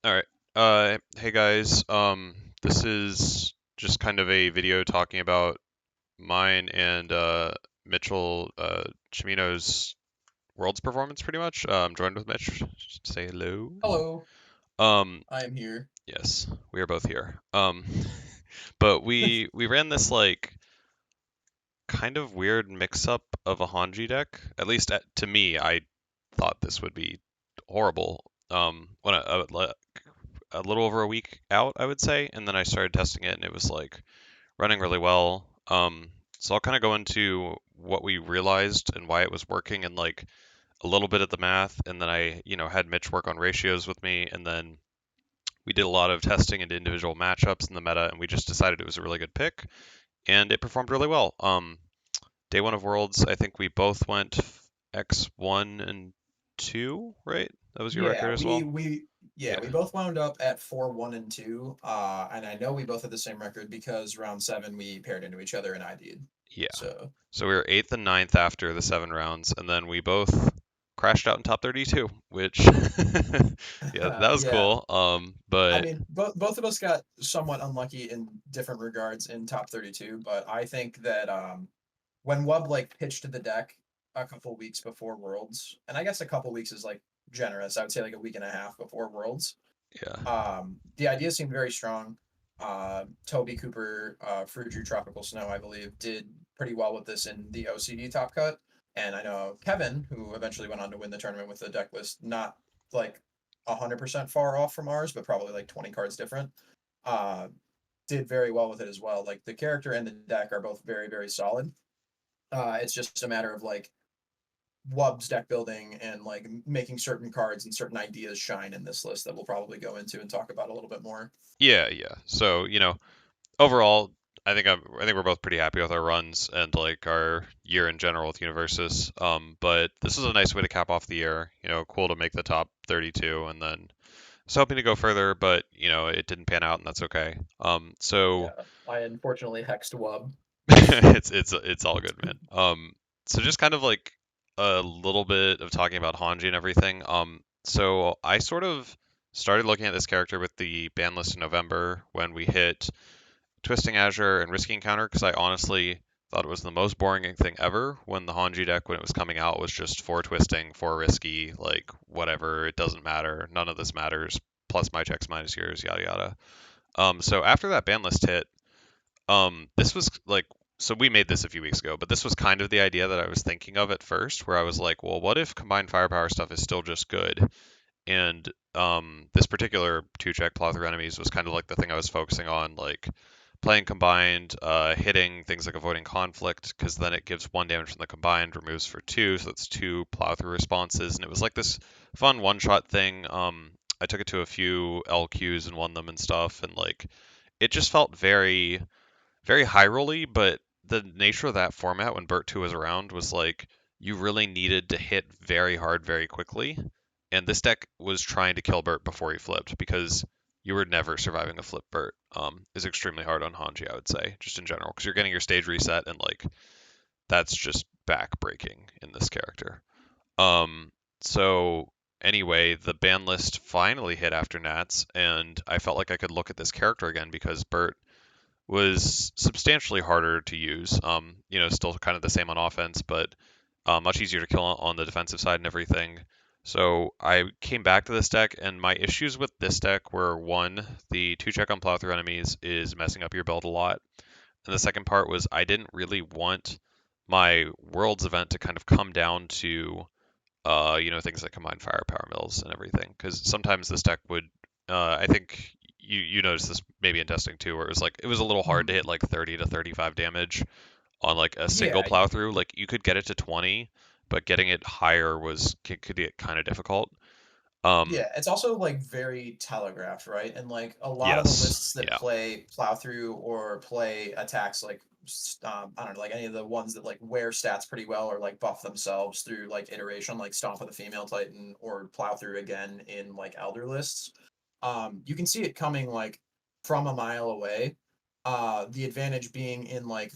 All right. Hey guys. This is just kind of a video talking about mine and Mitchell Cimino's Worlds performance, pretty much. I'm joined with Mitch. Say hello. Hello, Um, I am here. yes, we are both here. But we ran this like kind of weird mix-up of a Hange deck. At least to me, I thought this would be horrible. When a little over a week out, I would say, and then I started testing it, and it was like running really well. So I'll kind of go into what we realized and why it was working, and like a little bit of the math, and then I had Mitch work on ratios with me, and then we did a lot of testing into individual matchups in the meta, and we just decided it was a really good pick, and it performed really well. Day one of Worlds, I think we both went X1 and 2, right? That was your record Yeah, as we well? we yeah, Yeah. we both wound up at 4-1-2. And I know we both had the same record because round seven we paired into each other and I did. Yeah. So So we were eighth and ninth after the 7 rounds, and then we both crashed out in top 32, which yeah, that was yeah, cool. I But mean both of us got somewhat unlucky in different regards in top 32, but I think that when Wub like pitched the deck a couple weeks before Worlds, and I guess a couple weeks is like generous. I would say like a week and a half before Worlds. yeah, The idea seemed very strong. Toby Cooper, Fruit Drew Tropical Snow, I believe, did pretty well with this in the OCD top cut. And I know Kevin, who eventually went on to win the tournament with the deck list, not like 100% far off from ours, but probably like 20 cards different, uh, did very well with it as well. Like the character and the deck are both very, very solid. It's just a matter of like Wub's deck building and like making certain cards and certain ideas shine in this list that we'll probably go into and talk about a little bit more. yeah. So overall, I think we're both pretty happy with our runs and like our year in general with Universus. But this is a nice way to cap off the year. Cool to make the top 32, and then I was hoping to go further, but it didn't pan out, and that's okay. So Yeah, I unfortunately hexed Wub. it's all good, man. So just kind of like a little bit of talking about Hanji and everything. So I sort of started looking at this character with the ban list in November when we hit Twisting Azure and Risky Encounter because I honestly thought it was the most boring thing ever when the Hanji deck when it was coming out was just 4 twisting, 4 risky, like whatever, it doesn't matter, none of this matters, plus my checks minus yours, yada yada. So after that ban list hit, this was like, so we made this a few weeks ago, but this was kind of the idea that I was thinking of at first, where I was like, well, what if combined firepower stuff is still just good? And this particular two check plow through enemies was kind of like the thing I was focusing on, like playing combined, hitting things like avoiding conflict, because then it gives 1 damage from the combined, removes for 2, so that's 2 plow through responses, and it was like this fun one shot thing. I took it to a few LQs and won them and stuff, and like it just felt very high rolly, but the nature of that format when Bert 2 was around was like you really needed to hit very hard very quickly. And this deck was trying to kill Bert before he flipped because you were never surviving a flip Bert. Is extremely hard on Hanji, I would say, just in general, because you're getting your stage reset and like that's just back breaking in this character. Um, so anyway, the ban list finally hit after Nats, and I felt like I could look at this character again because Bert was substantially harder to use. Still kind of the same on offense, but much easier to kill on the defensive side and everything. So I came back to this deck, and my issues with this deck were one, the two check on plow through enemies is messing up your build a lot. And the second part was I didn't really want my Worlds event to kind of come down to things like combined firepower mills and everything. Because sometimes this deck would, I think you noticed this maybe in testing too, where it was a little hard to Mhm. hit like 30 to 35 damage on like a single Yeah, plow through. Like you could get it to 20, but getting it higher could get kind of difficult. Um, yeah. It's also like very telegraphed, right? And like a lot of the yes, lists that yeah, play plow through or play attacks like I don't know, like any of the ones that like wear stats pretty well or like buff themselves through like iteration, like Stomp of the Female Titan or plow through again in like Elder lists. You can see it coming like from a mile away. The advantage being in like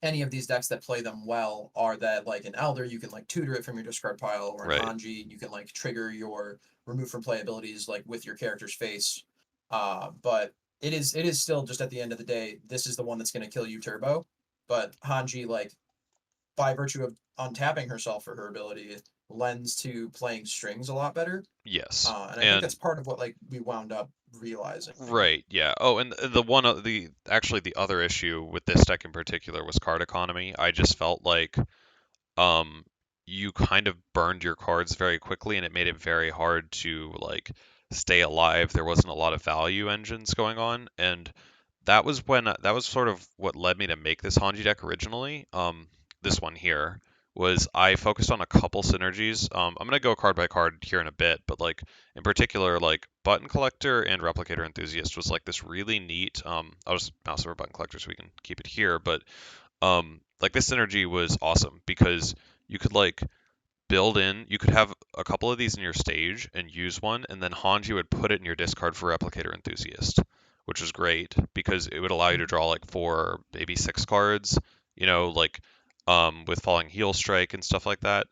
any of these decks that play them well are that like an Elder, you can like tutor it from your discard pile, or an Right. Hanji, you can like trigger your remove from play abilities like with your character's face. But it is still just at the end of the day, this is the one that's going to kill you turbo. But Hanji, like by virtue of untapping herself for her ability, lends to playing strings a lot better. Yes. And I think And that's part of what like we wound up realizing. right, yeah. Oh, and the one the actually the other issue with this deck in particular was card economy. I just felt like um you kind of burned your cards very quickly and it made it very hard to like stay alive. There wasn't a lot of value engines going on, and that was sort of what led me to make this Hanji deck originally. This one here was I focused on a couple synergies. I'm gonna go card by card here in a bit, but like in particular, like Button Collector and Replicator Enthusiast was like this really neat. I'll just mouse over Button Collector so we can keep it here, but like this synergy was awesome because you could like build in, you could have a couple of these in your stage and use one, and then Hanji would put it in your discard for Replicator Enthusiast, which was great because it would allow you to draw like four, maybe six cards, like with Falling Heel Strike and stuff like that.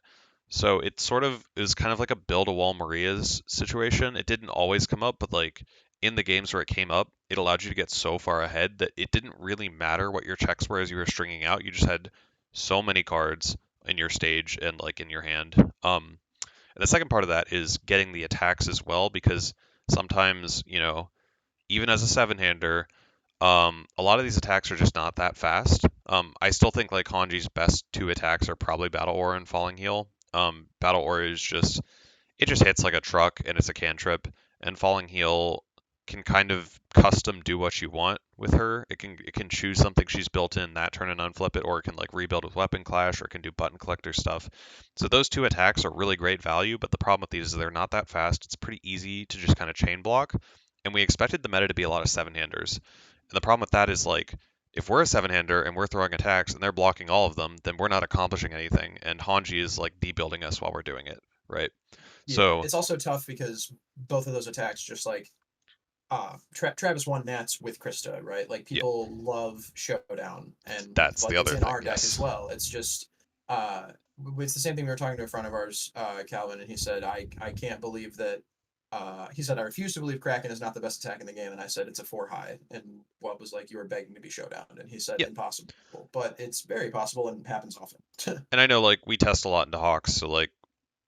So it sort of is kind of like a build a wall Maria's situation. It didn't always come up, but like in the games where it came up, it allowed you to get so far ahead that it didn't really matter what your checks were as you were stringing out. You just had so many cards in your stage and like in your hand. And the second part of that is getting the attacks as well, because sometimes, even as a seven-hander, a lot of these attacks are just not that fast. I still think like Hanji's best two attacks are probably Battle Aura and Falling Heel. Battle Aura is just it just hits like a truck and it's a cantrip, and Falling Heel can kind of custom do what you want with her. It can choose something she's built in that turn and unflip it, or it can like rebuild with Weapon Clash, or it can do button collector stuff. So those two attacks are really great value, but the problem with these is they're not that fast. It's pretty easy to just kind of chain block, and we expected the meta to be a lot of seven-handers. And the problem with that is like if we're a seven-hander and we're throwing attacks and they're blocking all of them, then we're not accomplishing anything, and Hanji is like debuilding us while we're doing it, right? Yeah, So it's also tough because both of those attacks just like Travis won Nats with Krista, right? Like yeah, people love Showdown, and that's the like it's other in thing. our deck as Yes. well. It's just it's the same thing. We were talking to a friend of ours, Kalvin, and he said, I can't believe that. He said, I refuse to believe Kraken is not the best attack in the game, and I said it's a four high, and what was like you were begging to be Showdown, and he said Yeah. impossible, but it's very possible and happens often. And I know like we test a lot into Hawks, so like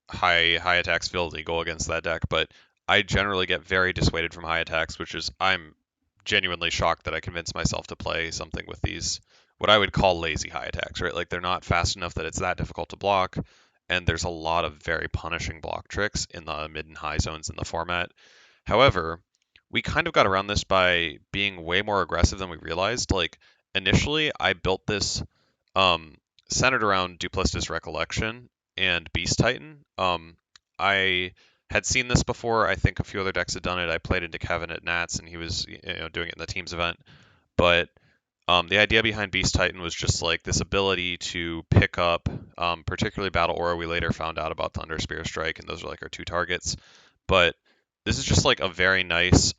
high attacks feel legal against that deck, but I generally get very dissuaded from high attacks, which is I'm genuinely shocked that I convinced myself to play something with these what I would call lazy high attacks, right? Like they're not fast enough that it's that difficult to block, and there's a lot of very punishing block tricks in the mid and high zones in the format. However, we kind of got around this by being way more aggressive than we realized. Like initially, I built this um, centered around Duplicitous Recollection and Beast Titan. I had seen this before. I think a few other decks had done it. I played into Kevin at Nats, and he was doing it in the teams event. But the idea behind Beast Titan was just like this ability to pick up, particularly Battle Aura. We later found out about Thunder Spear Strike, and those are like our two targets. But this is just like a very nice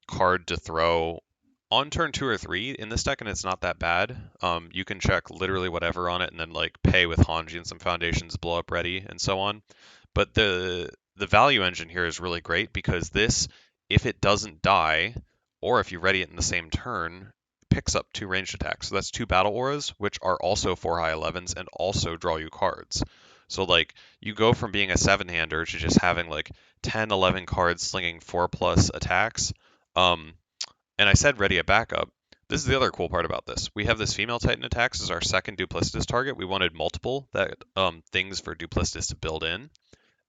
card to throw on turn two or three in this deck, and it's not that bad. You can check literally whatever on it, and then like pay with Hanji and some foundations, blow up ready, and so on. But the value engine here is really great because this, if it doesn't die, or if you ready it in the same turn, picks up two ranged attacks. So that's two battle auras, which are also four high 11s and also draw you cards. So like you go from being a seven hander to just having like 10, 11 cards slinging 4+ attacks. Um, and I said ready a backup. This is the other cool part about this. We have this female Titan attacks as our second duplicitous target. We wanted multiple that things for duplicitous to build in,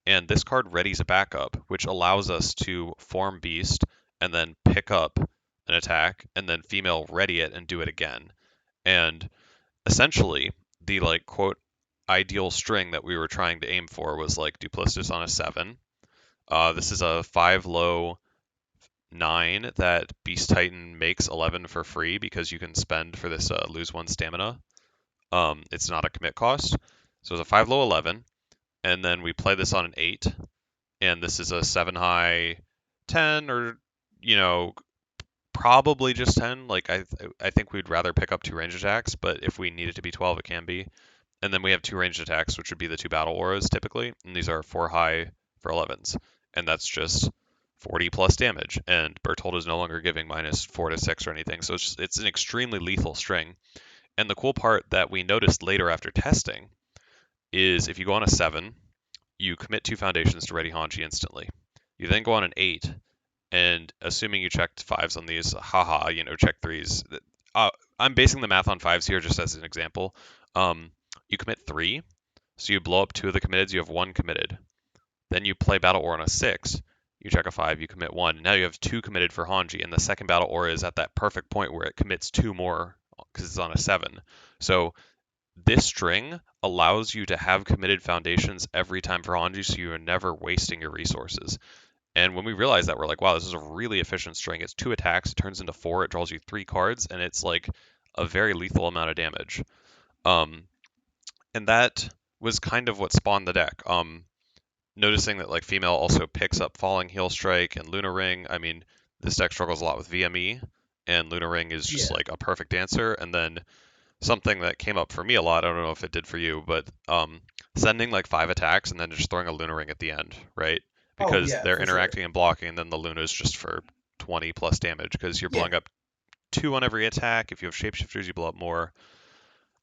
and this card readies a backup, which allows us to form Beast and then pick up an attack and then female ready it and do it again. And essentially, the like quote ideal string that we were trying to aim for was like duplicitous on a 7. This is a 5 low 9 that Beast Titan makes 11 for free because you can spend for this lose 1 stamina. It's not a commit cost. So it's a 5 low 11, and then we play this on an 8, and this is a 7 high 10, or, you know, probably just 10. Like I think we'd rather pick up two range attacks, but if we need it to be 12, it can be. And then we have two ranged attacks, which would be the two battle auras typically, and these are 4 high for 11s, and that's just 40 plus damage. And Bertold is no longer giving minus 4 to 6 or anything, so it's an extremely lethal string. And the cool part that we noticed later after testing is if you go on a 7, you commit two foundations to ready Hanji instantly. You then go on an 8, and assuming you checked 5s on these, haha, check 3s. Uh, I'm basing the math on 5s here just as an example. You commit 3, so you blow up 2 of the committeds, you have 1 committed. Then you play Battle Aura on a 6, you check a 5, you commit 1. Now you have 2 committed for Hanji, and the second Battle Aura is at that perfect point where it commits 2 more because it's on a 7. So this string allows you to have committed foundations every time for Hanji, so you're never wasting your resources. And when we realized that, we're like, wow, this is a really efficient string. It's 2 attacks, it turns into 4, it draws you 3 cards, and it's like a very lethal amount of damage. And that was kind of what spawned the deck. Noticing that like female also picks up Falling Heel Strike and Luna Ring. I mean, this deck struggles a lot with VME, and Luna Ring is just Yeah. like a perfect answer. And then something that came up for me a lot, I don't know if it did for you, but sending like 5 attacks and then just throwing a Luna Ring at the end, right? Oh Because yeah, they're for sure. interacting and blocking, and then the Luna is just for 20 plus damage because you're Yeah. blowing up 2 on every attack. If you have shapeshifters, you blow up more.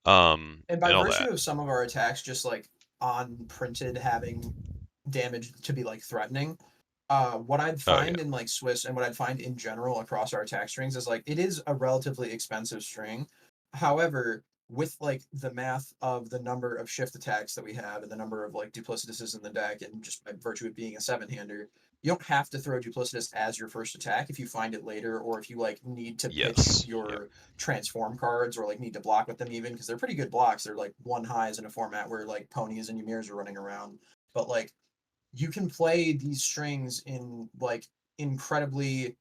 And by And all virtue that. of some of our attacks just like on printed having damage to be like threatening, what I'd Oh find yeah. in like Swiss and what I'd find in general across our attack strings is like it is a relatively expensive string. However, with like the math of the number of shift attacks that we have and the number of like duplicituses in the deck, and just by virtue of being a 7-hander, you don't have to throw duplicitous as your first attack if you find it later, or if you like need to pitch Yes. Yep. your transform cards or like need to block with them even because they're pretty good blocks. They're like 1 highs in a format where like ponies and Ymirs are running around. But like you can play these strings in like incredibly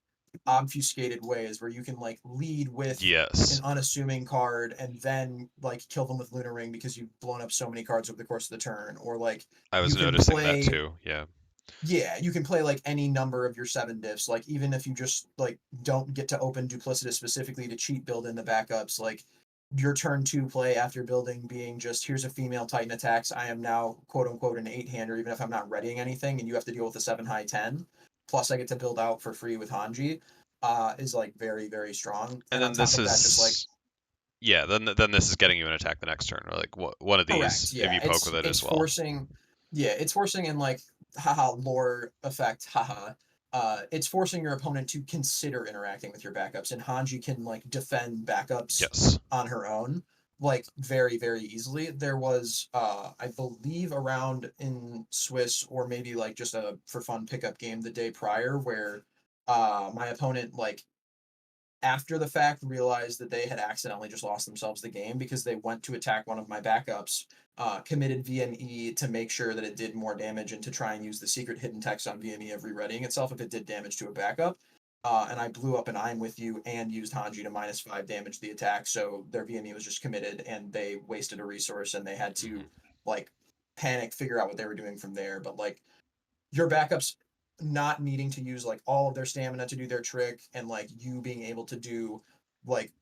obfuscated ways where you can like lead with an Yes. unassuming card and then like kill them with Lunar Ring because you've blown up so many cards over the course of the turn, or like I you was can noticing that play, too. Yeah. yeah, you can play like any number of your 7 diffs, like even if you just like don't get to open duplicitous specifically to cheat build in the backups, like your turn 2 play after building being just here's a female Titan attacks. I am now quote unquote an 8-hander, even if I'm not readying anything, and you have to deal with a 7 high 10. Plus, I get to build out for free with Hanji. Is like very very strong, And and on then top this of that, just like is yeah, then this is getting you an attack the next turn, or like one of correct, these if yeah, you poke with it it's as well. forcing, yeah, it's forcing in like haha lore effect, haha. It's forcing your opponent to consider interacting with your backups, and Hanji can like defend backups Yes. on her own like very very easily. There was I believe around in Swiss, or maybe like just a for fun pickup game the day prior, where my opponent like after the fact realized that they had accidentally just lost themselves the game because they went to attack one of my backups, committed VME to make sure that it did more damage and to try and use the secret hidden text on VME of re-readying itself if it did damage to a backup. And I blew up an I'm with you and used Hanji to -5 damage the attack, so their VME was just committed and they wasted a resource and they had to Hmm. like panic, figure out what they were doing from there. But like your backups not needing to use like all of their stamina to do their trick, and like you being able to do like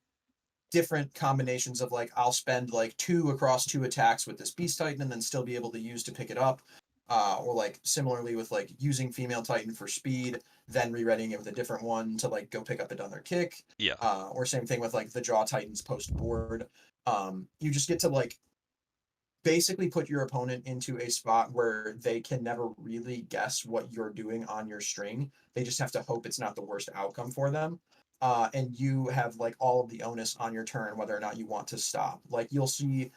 different combinations of like I'll spend like 2 across 2 attacks with this beast titan and then still be able to use to pick it up, or like similarly with like using female titan for speed, then re-readying it with a different one to like go pick up another kick, Yeah. or same thing with like the jaw titans post board. You just get to like basically put your opponent into a spot where they can never really guess what you're doing on your string. They just have to hope it's not the worst outcome for them. And you have like all of the onus on your turn whether or not you want to stop. Like you'll see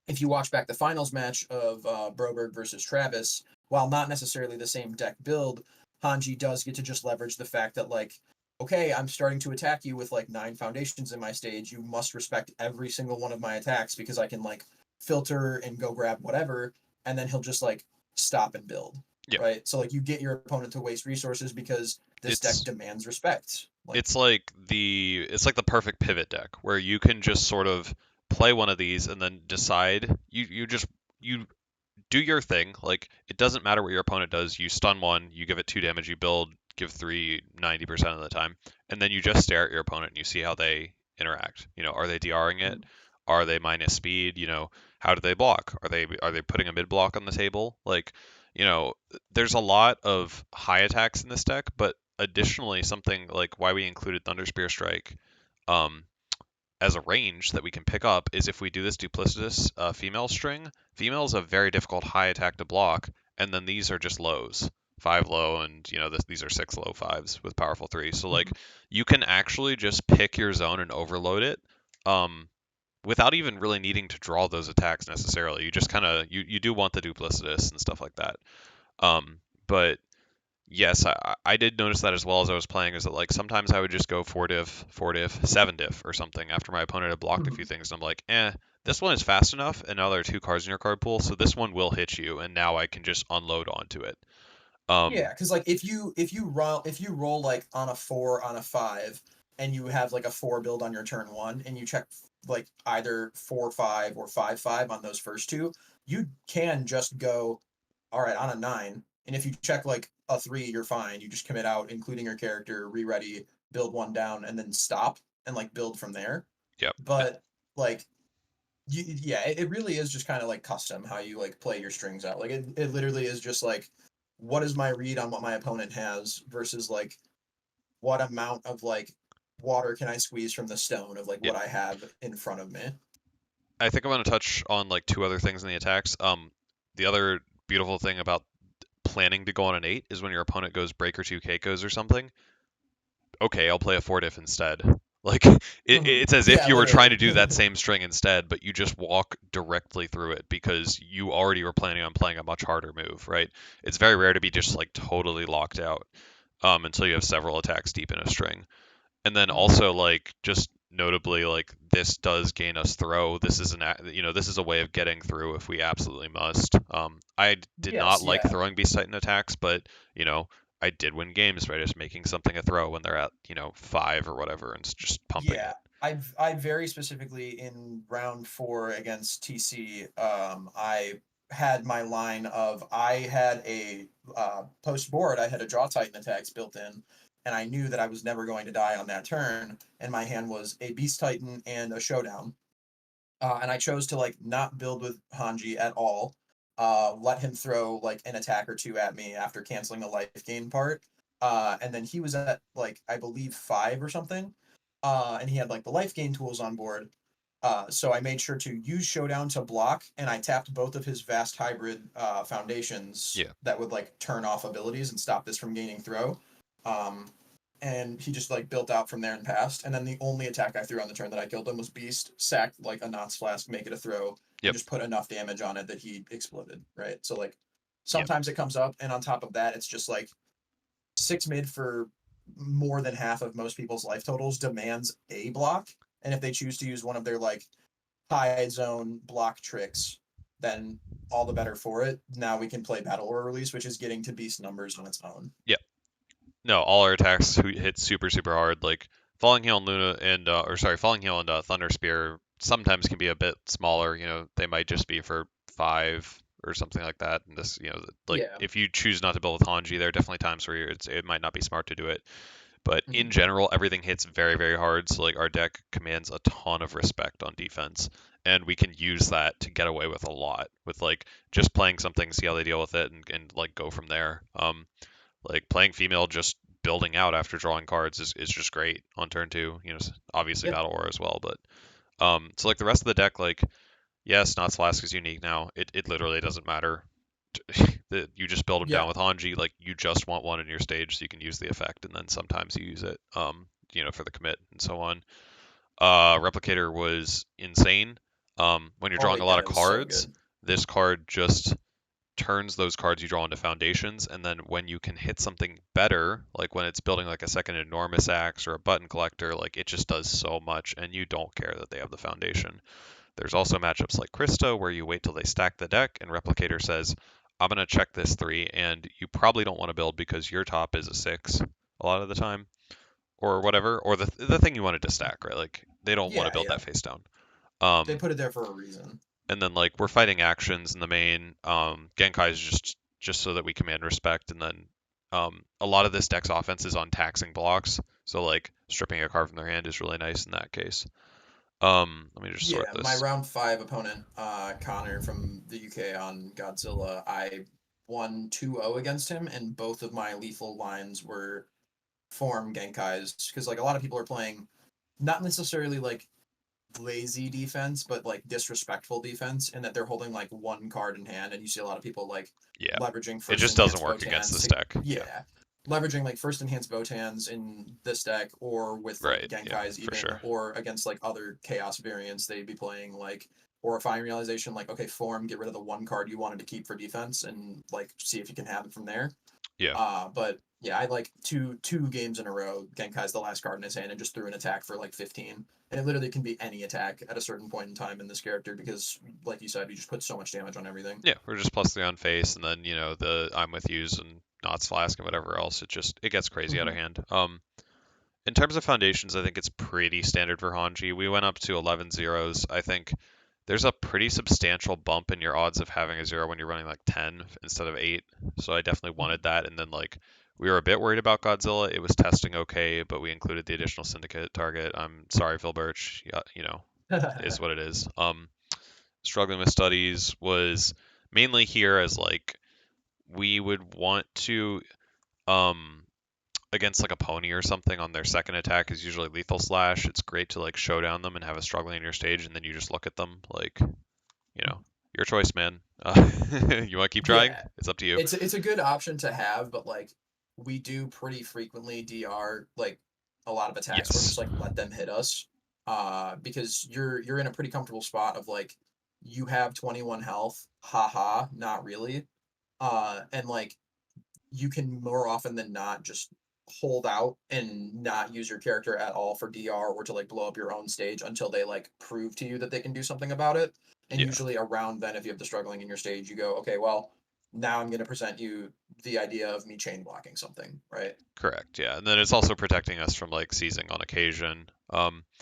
if you watch back the finals match of Broberg versus Travis, while not necessarily the same deck build, Hanji does get to just leverage the fact that like, okay, I'm starting to attack you with like 9 foundations in my stage. You must respect every single one of my attacks because I can like filter and go grab whatever, and then he'll just like stop and build. Yeah. Right. So like you get your opponent to waste resources because this deck It's demands respect. Like it's like the perfect pivot deck where you can just sort of play one of these and then decide you do your thing. Like it doesn't matter what your opponent does. You stun one, you give it 2 damage, you build, give 3 90% of the time, and then you just stare at your opponent and you see how they interact. Are they DRing it? Mhm. Are they minus speed? How do they block? Are they putting a mid block on the table? Like, you know, there's a lot of high attacks in this deck, but additionally, something like why we included Thunder Spear Strike um, as a range that we can pick up is if we do this duplicitous female string. Female is a very difficult high attack to block, and then these are just lows. 5 low, and these are 6 low 5s with powerful 3. So like Mhm. you can actually just pick your zone and overload it, um, without even really needing to draw those attacks necessarily. You just kind of you do want the duplicitous and stuff like that. But yes, I did notice that as well as I was playing. Is that like sometimes I would just go 4 diff, 7 diff, or something after my opponent had blocked a few Mhm. things, and I'm like, this one is fast enough, and now there are 2 cards in your card pool, so this one will hit you, and now I can just unload onto it. Yeah, Um, because like if you roll like on a 4 on a 5 and you have like a 4 build on your turn 1 and you check like either 4 5 or 5 5 on those first two, you can just go all right on a 9, and if you check like a 3 you're fine. You just commit out including your character, re-ready, build one down, and then stop and like build from there. yep. But like yeah, it really is just kind of like custom how you like play your strings out. Like it literally is just like what is my read on what my opponent has versus like what amount of like water can I squeeze from the stone of like Yeah. what I have in front of me. I think I'm going to touch on like 2 other things in the attacks. The other beautiful thing about planning to go on an 8 is when your opponent goes breaker 2 Keikos or something. Okay, I'll play a 4 diff instead. Like Mhm. it's as if Yeah, you were trying literally. to do that same string instead, but you just walk directly through it because you already were planning on playing a much harder move, right? It's very rare to be just like totally locked out until you have several attacks deep in a string. And then Mhm. also like just notably like this does gain us throw. This is this is a way of getting through if we absolutely must. I did not Yes, like yeah. throwing Beast Titan attacks, but you know I did win games by just making something a throw when they're at 5 or whatever and just pumping Yeah, it. I very specifically in round 4 against TC, I had my line of I had a post board, I had a draw titan attacks built in, and I knew that I was never going to die on that turn, and my hand was a beast titan and a showdown, and I chose to like not build with Hanji at all. Let him throw like an attack or two at me after canceling the life gain part. And then he was at like I believe 5 or something. And he had like the life gain tools on board. So I made sure to use Showdown to block, and I tapped both of his vast hybrid foundations Yeah. that would like turn off abilities and stop this from gaining throw. Um, and he just like built out from there and passed. And then the only attack I threw on the turn that I killed him was Beast, sacked like a Knots Flask, make it a throw, and Yep. just put enough damage on it that he exploded. Right. So like Yep. sometimes it comes up, and on top of that, it's just like 6 mid for more than half of most people's life totals demands a block. And if they choose to use one of their like high zone block tricks, then all the better for it. Now we can play Battle Order Release, which is getting to beast numbers on its own. Yep. No, all our attacks hit super super hard. Like Falling Hail and Luna and or sorry, Falling Hail and Thunder Spear sometimes can be a bit smaller. They might just be for 5 or something like that. And this, like Yeah. if you choose not to build with Hanji, there are definitely times where it might not be smart to do it. But in Mhm. general, everything hits very very hard. So like our deck commands a ton of respect on defense. And we can use that to get away with a lot with like just playing something, see how they deal with it, and like go from there. Like playing female just building out after drawing cards is just great on turn 2. Obviously Yep. Battle War as well, but so like the rest of the deck, like yes, Knots Flask is unique now. It literally doesn't matter. You just build them down Yeah. with Hanji, like you just want one in your stage so you can use the effect, and then sometimes you use it, for the commit and so on. Replicator was insane. When you're Oh drawing my a lot god, of it was so cards, good. this card just turns those cards you draw into foundations, and then when you can hit something better, like when it's building like a second enormous axe or a button collector, like it just does so much, and you don't care that they have the foundation. There's also matchups like Krista where you wait till they stack the deck, and Replicator says, I'm gonna check this 3, and you probably don't want to build because your top is a 6 a lot of the time, or whatever, or the thing you wanted to stack, right? Like they don't want to Yeah, build yeah. that face down. They Um, put it there for a reason. and then like we're fighting actions in the main. Genkai is just so that we command respect, and then A lot of this deck's offense is on taxing blocks, so like stripping a card from their hand is really nice in that case. Let me just sort Yeah, my this. round five opponent, Connor from the UK on Godzilla, I won 2-0 against him, and both of my lethal lines were form Genkais. Because like a lot of people are playing not necessarily like lazy defense, but like disrespectful defense, in that they're holding like one card in hand, and you see a lot of people like Yeah, leveraging it first just doesn't enhanced work against Botans this to deck. Yeah, yeah, leveraging like first enhanced Botans in this deck, or with like right. Yeah, Genkais for even, sure. or against like other chaos variants, they'd be playing like horrifying realization, like okay, form, get rid of the one card you wanted to keep for defense, and like see if you can have it from there. Yeah, But yeah, I like two games in a row. Genkai's the last card in his hand and just threw an attack for like 15. And it literally can be any attack at a certain point in time in this character because, like you said, you just put so much damage on everything. yeah. We're just +3 on face, and then the I'm with yous and Knots Flask and whatever else. It gets crazy out of Mm-hmm. hand. In terms of foundations, I think it's pretty standard for Hanji. We went up to 11 zeros. I think there's a pretty substantial bump in your odds of having a zero when you're running like 10 instead of 8. So I definitely wanted that. And then like we were a bit worried about Godzilla. It was testing okay, but we included the additional syndicate target. I'm sorry, Phil Birch. Yeah, it is what it is. Struggling with studies was mainly here as like we would want to um against like a pony or something on their second attack is usually lethal slash. It's great to like show down them and have a struggling in your stage, and then you just look at them like, your choice, man. You want to keep trying? Yeah, It's up to you. it's a good option to have, but like we do pretty frequently DR like a lot of attacks where Yes. just like let them hit us, because you're in a pretty comfortable spot of like you have 21 health, haha, not really, and like you can more often than not just hold out and not use your character at all for DR or to like blow up your own stage until they like prove to you that they can do something about it. And Yeah. usually around then, if you have the struggling in your stage, you go, okay, well, now I'm going to present you the idea of me chain blocking something, right? Correct. Yeah. And then it's also protecting us from like seizing on occasion.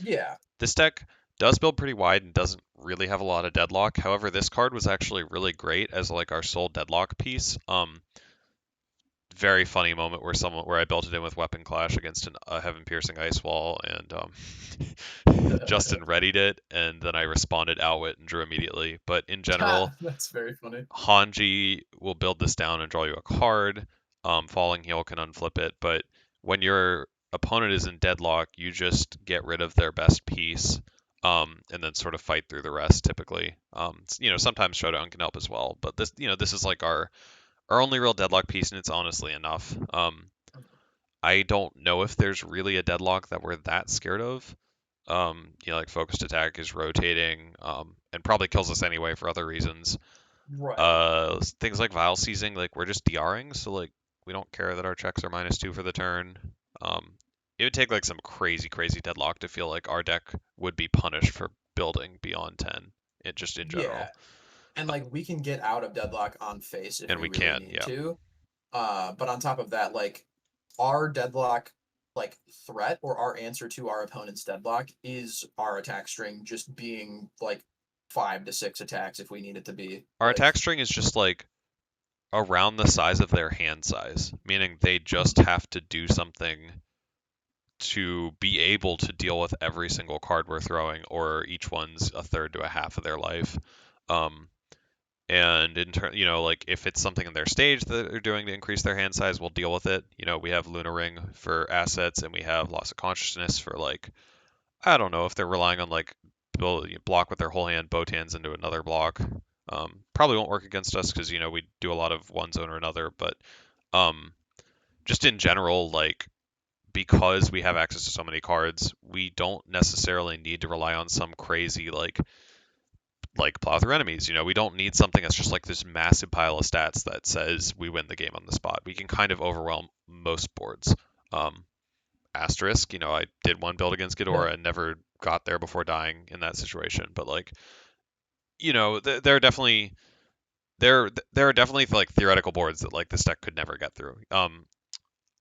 Yeah. This deck does build pretty wide and doesn't really have a lot of deadlock. However, this card was actually really great as like our sole deadlock piece. Very funny moment where I built it in with Weapon Clash against a Heaven Piercing Ice Wall, and Justin readied it, and then I responded Outwit and drew immediately. But in general, That's very funny. Hanji will build this down and draw you a card. Falling Heel can unflip it, but when your opponent is in deadlock, you just get rid of their best piece, and then sort of fight through the rest. Typically, sometimes Showdown can help as well, but this is like our only real deadlock piece, and it's honestly enough. I don't know if there's really a deadlock that we're that scared of. Like focused attack is rotating, and probably kills us anyway for other reasons. Right. Things like Vile Seizing, like we're just DRing, so like we don't care that our checks are -2 for the turn. Um, it would take like some crazy, crazy deadlock to feel like our deck would be punished for building beyond 10. It just in Yeah. general, And like we can get out of deadlock on face if and we we really can, need yeah. to. But on top of that, like our deadlock like threat or our answer to our opponent's deadlock is our attack string just being like 5 to 6 attacks if we need it to be. Our Like attack string is just like around the size of their hand size, meaning they just mhm. have to do something to be able to deal with every single card we're throwing, or each one's a third to a half of their life. Um, and in turn, like if it's something in their stage that they're doing to increase their hand size, we'll deal with it. We have Luna Ring for assets, and we have Loss of Consciousness for like, I don't know if they're relying on like block with their whole hand, Botans into another block. Probably won't work against us because we do a lot of one zone or another, but um, just in general, like because we have access to so many cards, we don't necessarily need to rely on some crazy like plow through enemies. We don't need something that's just like this massive pile of stats that says we win the game on the spot. We can kind of overwhelm most boards. Um, Asterisk, I did one build against Ghidorah and never got there before dying in that situation. But like, there are definitely there are definitely like theoretical boards that like this deck could never get through.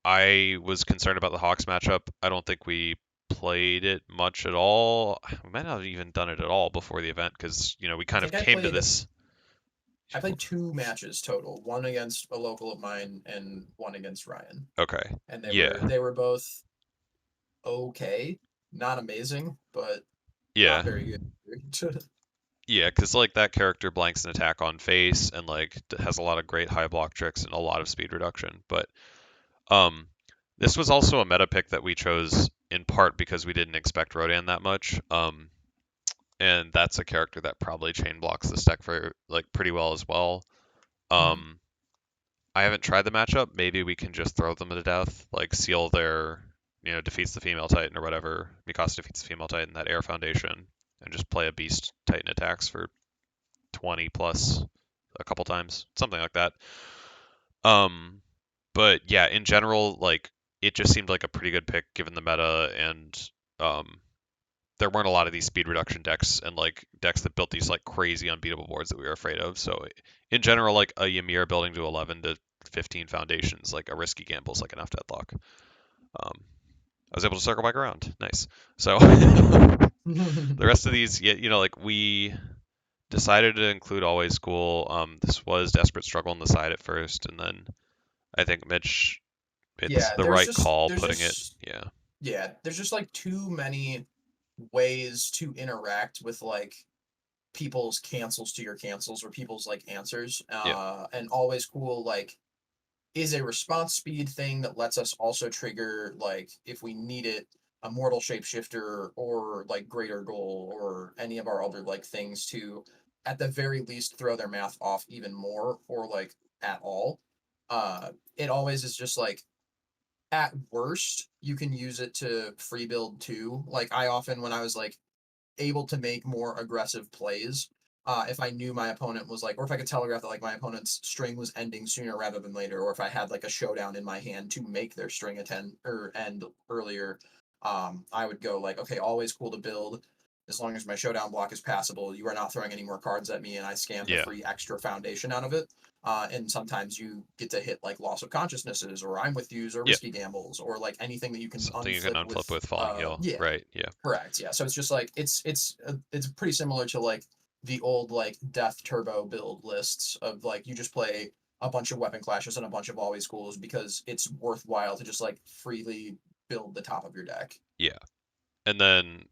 I was concerned about the Hawks matchup. I don't think we played it much at all. We might not have even done it at all before the event because we I kind of think I came to played this. I played two matches total, one against a local of mine and one against Ryan, Okay. and they Yeah. were they were both okay, not amazing, but Yeah. not very good. Yeah, because like that character blanks an attack on face and like has a lot of great high block tricks and a lot of speed reduction. But um, this was also a meta pick that we chose in part because we didn't expect Rodan that much. And that's a character that probably chain blocks this deck for like pretty well as well. Mhm. Um, I haven't tried the matchup. Maybe we can just throw them to death, like seal their, defeats the female Titan or whatever. Mikasa defeats the female Titan, that air foundation, and just play a beast Titan attacks for 20 plus a couple times, something like that. Um, but yeah, in general, like it just seemed like a pretty good pick given the meta, and um, there weren't a lot of these speed reduction decks and like decks that built these like crazy unbeatable boards that we were afraid of. So in general, like a Ymir building to 11 to 15 foundations, like a risky gamble is like enough deadlock. I was able to circle back around. Nice. So the rest of these, yeah, like we decided to include always school. This was desperate struggle on the side at first, and then I think Mitch made Yeah, the there's right just call there's putting it. just Yeah. yeah, there's just like too many ways to interact with like people's cancels to your cancels or people's like answers. Yeah. And always cool like is a response speed thing that lets us also trigger like if we need it a mortal shapeshifter or like greater goal or any of our other like things to at the very least throw their math off even more or like at all. It always is just like at worst you can use it to free build too. Like I often when I was like able to make more aggressive plays. If I knew my opponent was like, or if I could telegraph that like my opponent's string was ending sooner rather than later, or if I had like a showdown in my hand to make their string attend or end earlier, I would go like, okay, always cool to build. As long as my showdown block is passable, you are not throwing any more cards at me, and I scam the Yeah. free extra foundation out of it. And sometimes you get to hit like loss of consciousnesses, or I'm with yous, or Yeah. risky gambles, or like anything that you can Something you can unflip unflip with. with falling heal. Yeah, Right. Yeah. correct. Yeah. So it's just like it's pretty similar to like the old like death turbo build lists of like you just play a bunch of weapon clashes and a bunch of always schools because it's worthwhile to just like freely build the top of your deck. Yeah. And then,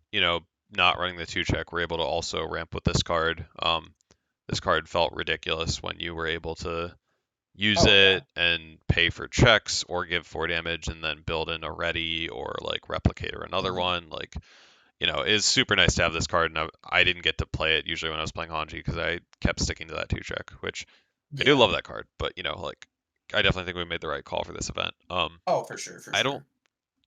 not running the 2 check, we're able to also ramp with this card. This card felt ridiculous when you were able to use Oh yeah. it and pay for checks or give 4 damage and then build in a ready or like replicate or another Hmm. one. Like, it's super nice to have this card. And I didn't get to play it usually when I was playing Hange because I kept sticking to that 2 check, which I do Yeah. love that card. But, like, I definitely think we made the right call for this event. Oh, for sure, for I don't sure.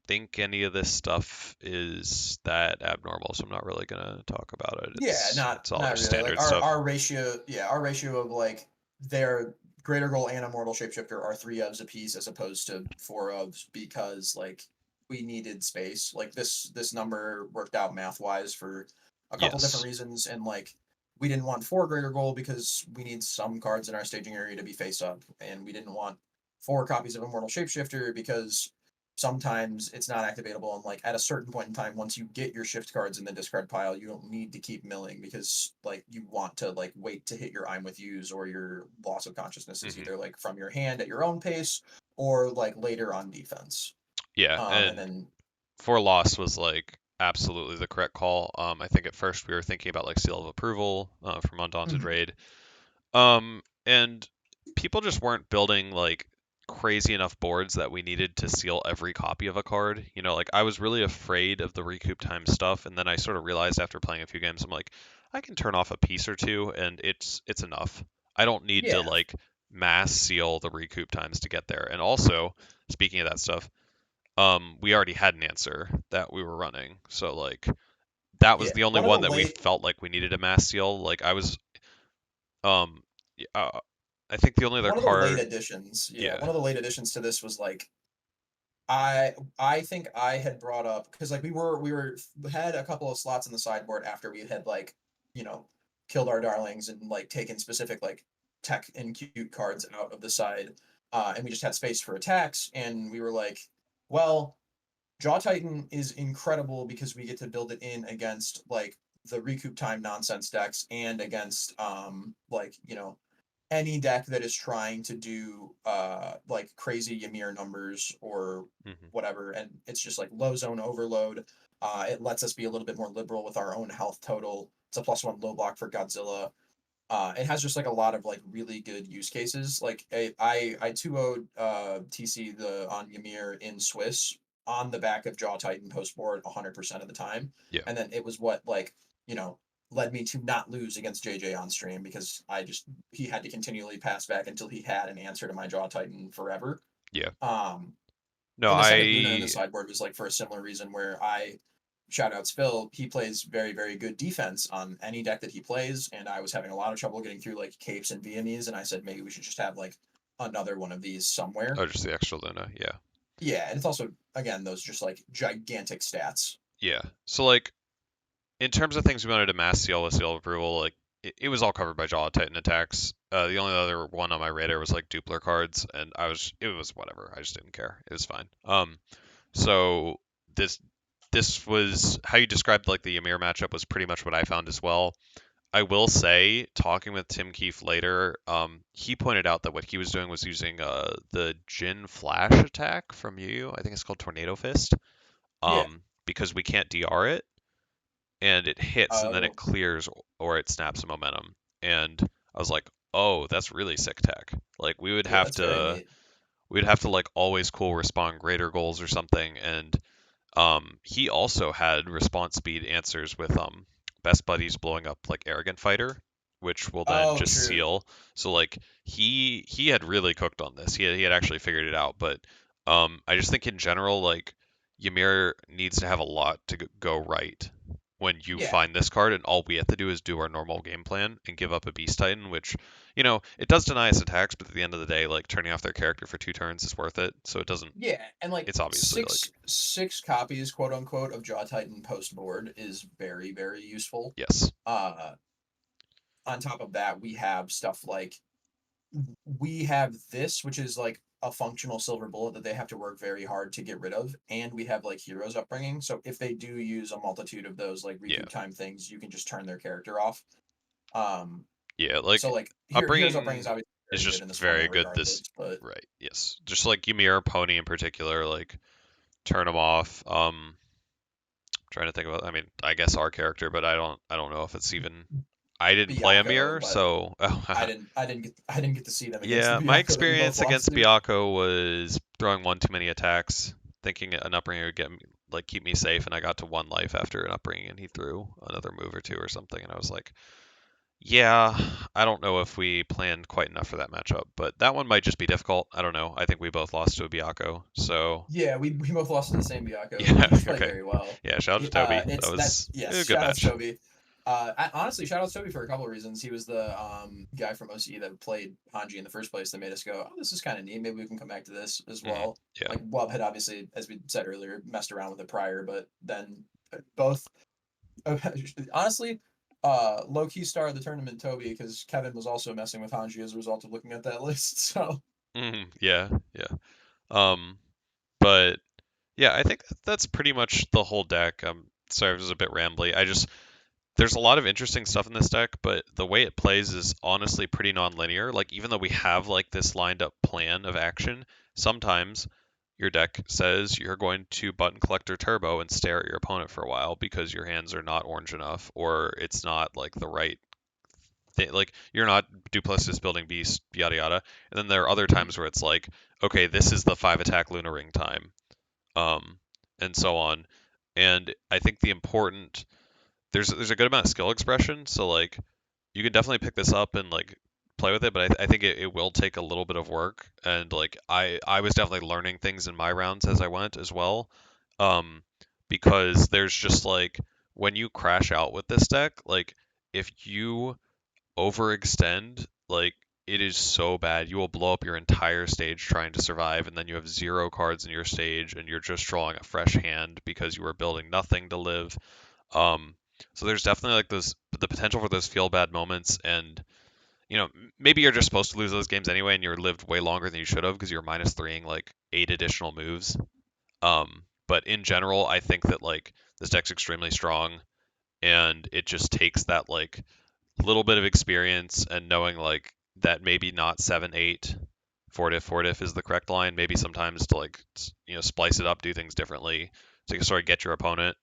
think any of this stuff is that abnormal, so I'm not really gonna talk about it. Yeah, It's all not just really. Like standard stuff. our ratio, yeah, our ratio of like their greater goal and immortal shapeshifter are three ofs a piece as opposed to four ofs because like we needed space. Like this number worked out math wise for a couple different Yes. reasons, and like we didn't want four greater goal because we need some cards in our staging area to be face up, and we didn't want four copies of immortal shapeshifter because sometimes it's not activatable and like at a certain point in time once you get your shift cards in the discard pile you don't need to keep milling because like you want to like wait to hit your I'm with yous or your loss of consciousness is Hmm. either like from your hand at your own pace or like later on defense. Yeah, And and then for loss was like absolutely the correct call. I think at first we were thinking about like seal of approval from Undaunted mhm, Raid. And people just weren't building like crazy enough boards that we needed to seal every copy of a card. Like I was really afraid of the recoup time stuff, and then I sort of realized after playing a few games, I'm like, I can turn off a piece or two, and it's enough. I don't need to yeah, like mass seal the recoup times to get there. And also, speaking of that stuff, we already had an answer that we were running, so like that was yeah, the only one of the one that we late felt like we needed a mass seal. Like I was um, I think the only other one of the late card, additions, yeah, yeah, one of the late additions to this was like I think I had brought up because like we were had a couple of slots in the sideboard after we had like you know killed our darlings and like taken specific like tech and cute cards out of the side, and we just had space for attacks and we were like, well, Jaw Titan is incredible because we get to build it in against like the recoup time nonsense decks and against like any deck that is trying to do like crazy Ymir numbers or Hmm. whatever, and it's just like low zone overload. It lets us be a little bit more liberal with our own health total. It's a +1 low block for Godzilla. It has just like a lot of like really good use cases. Like I 2-0'd TC the on Ymir in Swiss on the back of Jaw Titan post board 100% of the time, Yeah, and then it was what like you know led me to not lose against JJ on stream because I just he had to continually pass back until he had an answer to my Jaw Titan forever. yeah. Um, No, and the second Luna in the I sideboard was like for a similar reason where I shout outs Phil, he plays very, very good defense on any deck that he plays, and I was having a lot of trouble getting through like capes and VMEs, and I said maybe we should just have like another one of these somewhere. oh, just the extra Luna. Yeah, Yeah, and it's also again those just like gigantic stats. yeah. So like in terms of things we wanted to mass seal with seal of approval, like it was all covered by Jaw Titan attacks. The only other one on my radar was like dupler cards, and it was whatever. I just didn't care. It was fine. So this this was how you described like the Ymir matchup was pretty much what I found as well. I will say, talking with Tim Keefe later, he pointed out that what he was doing was using the Jin Flash attack from Yu. I think it's called Tornado Fist. Yeah. Because we can't DR it, and it hits and then it Oh, clears or it snaps a momentum. And I was like, oh, that's really sick tech. Like yeah, that's very neat. we'd have to like always cool respond greater goals or something. And he also had response speed answers with Best Buddies blowing up like Arrogant Fighter, which will then Oh, just true. seal. So like he had really cooked on this. He had actually figured it out. But I just think in general like Ymir needs to have a lot to go right when you Yeah. find this card, and all we have to do is do our normal game plan and give up a Beast Titan, which it does deny us attacks, but at the end of the day, like turning off their character for 2 turns is worth it. So it doesn't. Yeah, and like It's obviously like six copies, quote unquote, of Jaw Titan post board is very, very useful. yes. Uh, on top of that, we have stuff like we have this, which is like a functional silver bullet that they have to work very hard to get rid of, and we have like heroes upbringing. So if they do use a multitude of those like Yeah. recoup time things, you can just turn their character off. Um, Yeah, so like like heroes upbringing is upbringing obviously is very good just in this very format good. regardless, This but right, yes, just like Ymir Pony in particular, like turn them off. Trying to think about. I mean, I guess our character, but I don't know if it's even. I didn't play Byakuo, Ymir, but so I didn't get to see them against the yeah. My Byakuo that we both experience lost against to. Byakko was throwing one too many attacks, thinking an upbringer would get me, like keep me safe, and I got to 1 life after an upbringing, and he threw another move or two or something, and I was like, yeah, I don't know if we planned quite enough for that matchup, but that one might just be difficult. I don't know. I think we both lost to a Byakko, so Yeah, we both lost to the same Byakuo, who yeah, can just play okay. very well. Yeah, shout out to Toby. That It's that was yes, a good shout out to match. Toby. Honestly, shout out to Toby for a couple of reasons. He was the guy from OCE that played Hange in the first place that made us go, oh, this is kind of neat. Maybe we can come back to this as Mhm. well. Yeah. Like Wub had obviously, as we said earlier, messed around with it prior, but then both honestly, low key star of the tournament, Toby, because Kevin was also messing with Hanji as a result of looking at that list. So Yeah, yeah. Um, but yeah, I think that's pretty much the whole deck. Sorry, it was a bit rambly. There's a lot of interesting stuff in this deck, but the way it plays is honestly pretty non-linear. Like even though we have like this lined up plan of action, sometimes your deck says you're going to button collector turbo and stare at your opponent for a while because your hands are not orange enough or it's not like the right thing. Like you're not duplicitous building beast, yada yada. And then there are other mhm. times where it's like, okay, this is the 5 attack Luna Ring time, um, and so on. And I think there's a good amount of skill expression, so like you can definitely pick this up and like play with it, but I think it will take a little bit of work, and like I was definitely learning things in my rounds as I went as well, um, because there's just like when you crash out with this deck, like if you overextend, like it is so bad. You will blow up your entire stage trying to survive, and then you have 0 cards in your stage, and you're just drawing a fresh hand because you are building nothing to live. Um, so there's definitely like the potential for those feel bad moments, and maybe you're just supposed to lose those games anyway, and you're lived way longer than you should have because you're minus threeing like 8 additional moves. But in general, I think that like this deck's extremely strong, and it just takes that like little bit of experience and knowing like that maybe not 7-8 4-diff is the correct line. Maybe sometimes to like splice it up, do things differently, so you can sort of get your opponent,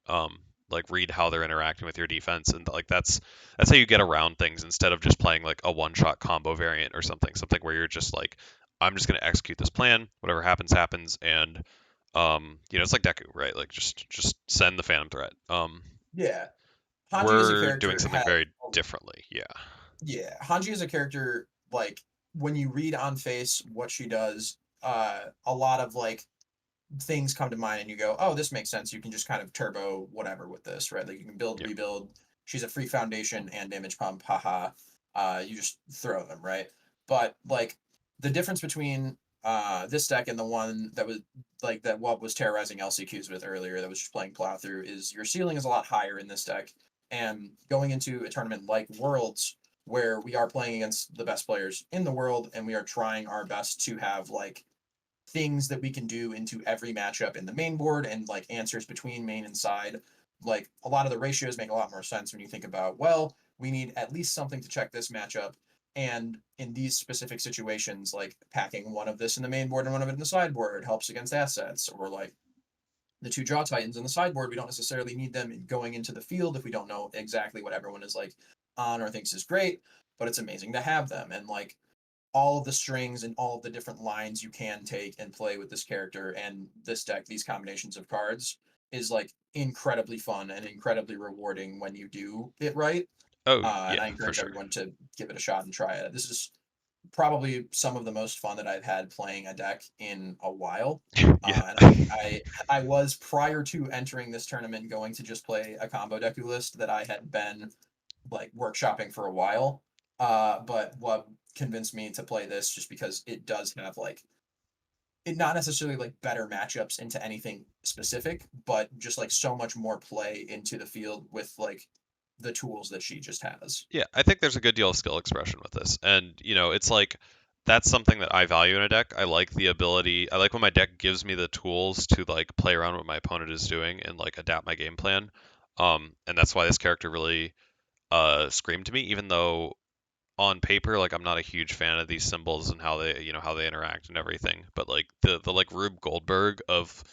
like read how they're interacting with your defense, and like that's how you get around things instead of just playing like a one-shot combo variant or something where you're just like, I'm just going to execute this plan, whatever happens happens, and it's like Deku, right? Like just send the Phantom Threat. Yeah, Hanji as a We're doing character something had very differently. Yeah. yeah, Hanji as a character, like when you read on face what she does, a lot of like things come to mind and you go, oh, this makes sense. You can just kind of turbo whatever with this, right? Like you can build, Yeah. rebuild. She's a free foundation and damage pump, haha. You just throw them, right? But like the difference between this deck and the one that was like that what was terrorizing LCQs with earlier that was just playing plow through is your ceiling is a lot higher in this deck. And going into a tournament like Worlds, where we are playing against the best players in the world and we are trying our best to have like things that we can do into every matchup in the main board and like answers between main and side. Like a lot of the ratios make a lot more sense when you think about, well, we need at least something to check this matchup. And in these specific situations, like packing one of this in the main board and one of it in the sideboard helps against assets, or like the two draw titans in the sideboard, we don't necessarily need them going into the field if we don't know exactly what everyone is like on or thinks is great, but it's amazing to have them. And like all of the strings and all of the different lines you can take and play with this character and this deck, these combinations of cards is like incredibly fun and incredibly rewarding when you do it right. Oh And yeah, I for encourage sure. everyone to give it a shot and try it. This is probably some of the most fun that I've had playing a deck in a while. Yeah. And I was prior to entering this tournament going to just play a combo deku list that I had been like workshopping for a while. But what convinced me to play this just because it does have like it not necessarily like better matchups into anything specific, but just like so much more play into the field with like the tools that she just has. Yeah, I think there's a good deal of skill expression with this. And, it's like that's something that I value in a deck. I like the ability, I like when my deck gives me the tools to like play around what my opponent is doing and like adapt my game plan. And that's why this character really screamed to me, even though on paper, like I'm not a huge fan of these symbols and how they interact and everything. But like the like Rube Goldberg of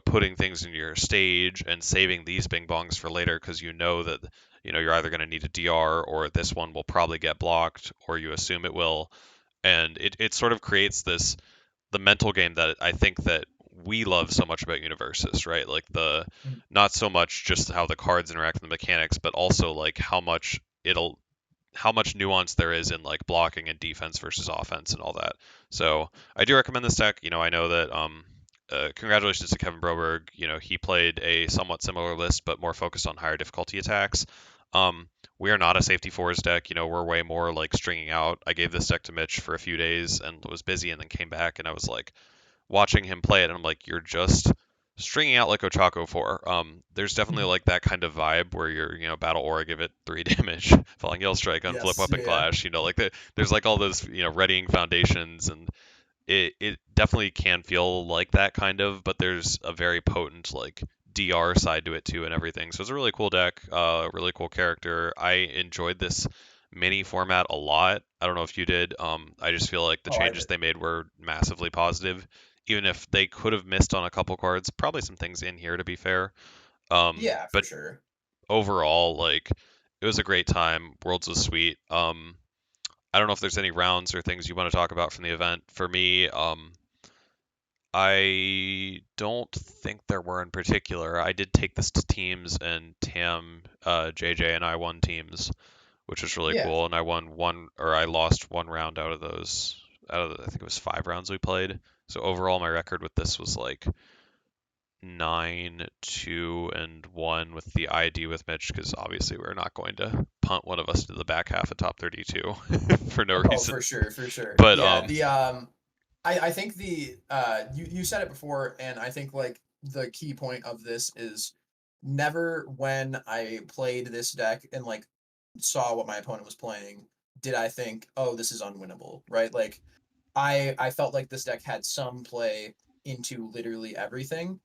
putting things in your stage and saving these bing bongs for later because you know that you're either going to need a DR or this one will probably get blocked or you assume it will, and it sort of creates this the mental game that I think that we love so much about Universes, right? Like the Mhm. not so much just how the cards interact with the mechanics, but also like how much nuance there is in like blocking and defense versus offense and all that. So I do recommend this deck. I know that congratulations to Kevin Broberg. He played a somewhat similar list but more focused on higher difficulty attacks. We are not a safety fours deck. We're way more like stringing out. I gave this deck to Mitch for a few days and was busy and then came back and I was like watching him play it and I'm like, you're just stringing out like Ochako 4. There's definitely like that kind of vibe where you're, battle aura, give it 3 damage, falling yell strike, unflip Yes, weapon yeah. clash, like there's like all those, readying foundations and it definitely can feel like that kind of, but there's a very potent like DR side to it too and everything. So it's a really cool deck, really cool character. I enjoyed this mini format a lot. I don't know if you did. I just feel like the Oh, I changes they made were massively positive, even if they could have missed on a couple cards. Probably some things in here to be fair. yeah, for But sure. overall, like it was a great time. Worlds was sweet. I don't know if there's any rounds or things you want to talk about from the event. For me, I don't think there were in particular. I did take this to teams, and Tam, JJ, and I won teams, which was really Yeah. cool. And I won one, or I lost one round out of those. I think it was 5 rounds we played. So overall, my record with this was like 9-2-1 with the ID with Mitch, because obviously we're not going to punt one of us to the back half of top 32 for no Oh, reason. for sure, for sure. But Yeah, the I think the you said it before and I think like the key point of this is never when I played this deck and like saw what my opponent was playing did I think, "Oh, this is unwinnable." Right? Like I felt like this deck had some play into literally everything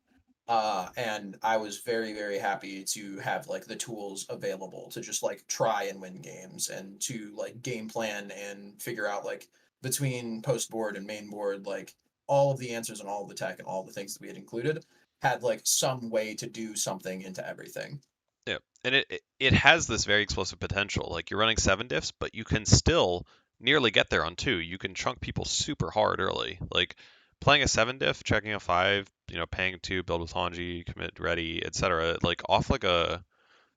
And I was very, very happy to have like the tools available to just like try and win games and to like game plan and figure out like between post board and main board, like all of the answers and all of the tech and all the things that we had included had like some way to do something into everything. Yeah, and it has this very explosive potential. Like you're running seven diffs, but you can still nearly get there on two. You can chunk people super hard early. Like playing a seven diff, checking a five, paying two, build with Hange, commit ready, etc. Like off like a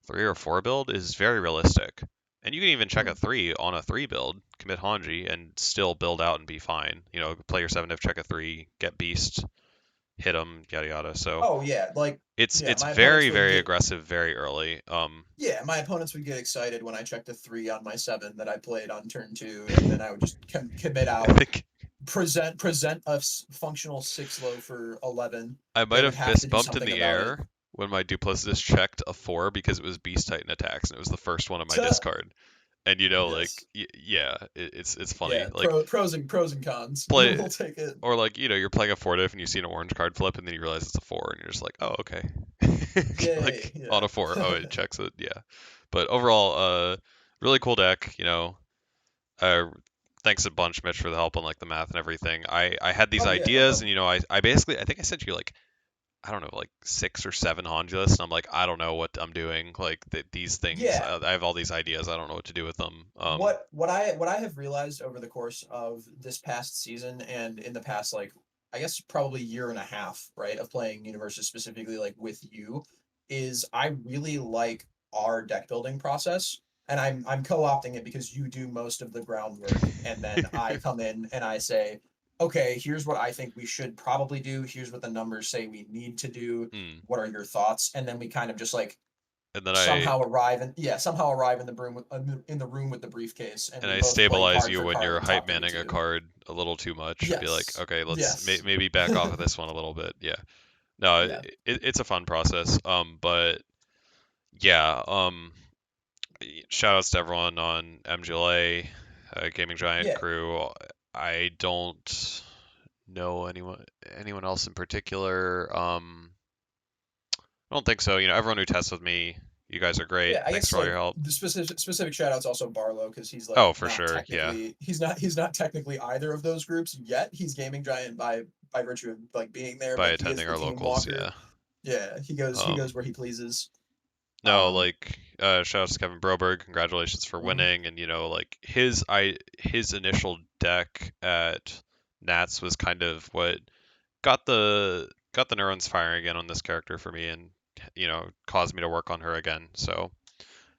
three or four build is very realistic. And you can even check a Hmm. three on a three build, commit Hanji, and still build out and be fine. Play your seven diff, check a three, get beast, hit them, yada yada. So Oh yeah, like it's yeah, it's my opponents very would very get aggressive very early. yeah, my opponents would get excited when I checked a three on my seven that I played on turn two, and then I would just commit I out, think present a functional six low for 11. I might They would have have to fist do bumped in something the about it. air when my duplicitous checked a four because it was beast titan attacks and it was the first one on my Tuh. discard. And like Yes. yeah, it's funny. Yeah. Like Pros and cons. play We'll take it. or like you're playing a four diff and you see an orange card flip and then you realize it's a four and you're just like, oh okay. Yay. Like on Yeah. a four, oh it checks it, yeah. But overall, really cool deck. Uh, thanks a bunch, Mitch, for the help on like the math and everything. I had these Oh yeah, no ideas and problem. I basically I think I sent you like I don't know, like six or seven Hanji lists, and I'm like, I don't know what I'm doing. Like these things, Yeah. I have all these ideas. I don't know what to do with them. What I have realized over the course of this past season and in the past like I guess probably year and a half, right, of playing universes specifically like with you, is I really like our deck building process. And I'm co-opting it because you do most of the groundwork and then I come in and I say, okay, here's what I think we should probably do. Here's what the numbers say we need to do. Hmm. What are your thoughts? And then we kind of just like And then somehow arrive in the room with the briefcase and we I both play stabilize card you for when card you're and hype talk manning a 32. card a little too much, and be like, Yes. okay, let's Yes. maybe back off of this one a little bit. Yeah. No, Yeah. it's a fun process. But yeah. Shout outs to everyone on MGLA, Gaming Giant Yeah. crew. I don't know anyone else in particular. I don't think so. Everyone who tests with me, you guys are great. Yeah, I Thanks guess for all your like help. the specific shout outs also Barlow because he's like Oh, for sure. Yeah. he's not technically either of those groups yet. He's gaming giant by virtue of like being there, By but he is attending the our team locals. walker. Yeah. Yeah, he Um, goes where he pleases. no, Um like, shout out to Kevin Broberg. Congratulations for mhm. winning. And, like his initial deck at Nats was kind of what got the neurons firing again on this character for me and, caused me to work on her again. So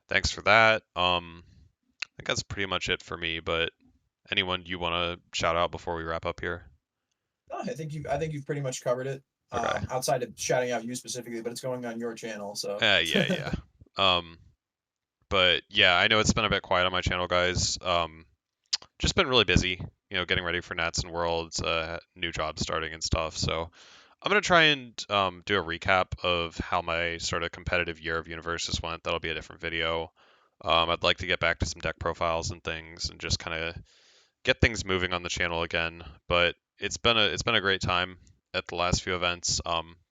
thanks for that. I think that's pretty much it for me, but anyone you want to shout out before we wrap up here? No, I think you've pretty much covered it. Okay. Outside of shouting out you specifically, but it's going on your channel, so Yeah, yeah. Um, but yeah, I know it's been a bit quiet on my channel, guys. Just been really busy, getting ready for Nats and Worlds, new job starting and stuff. So I'm gonna try and do a recap of how my sort of competitive year of universes went. That'll be a different video. I'd like to get back to some deck profiles and things, and just kind of get things moving on the channel again. But it's been a great time at the last few events.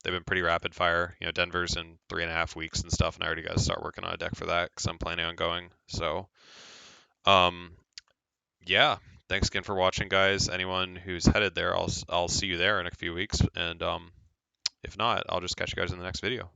They've been pretty rapid fire. Denver's in 3.5 weeks and stuff, and I already got to start working on a deck for that because I'm planning on going. So, um, yeah. Thanks again for watching, guys. Anyone who's headed there, I'll see you there in a few weeks, and if not, I'll just catch you guys in the next video.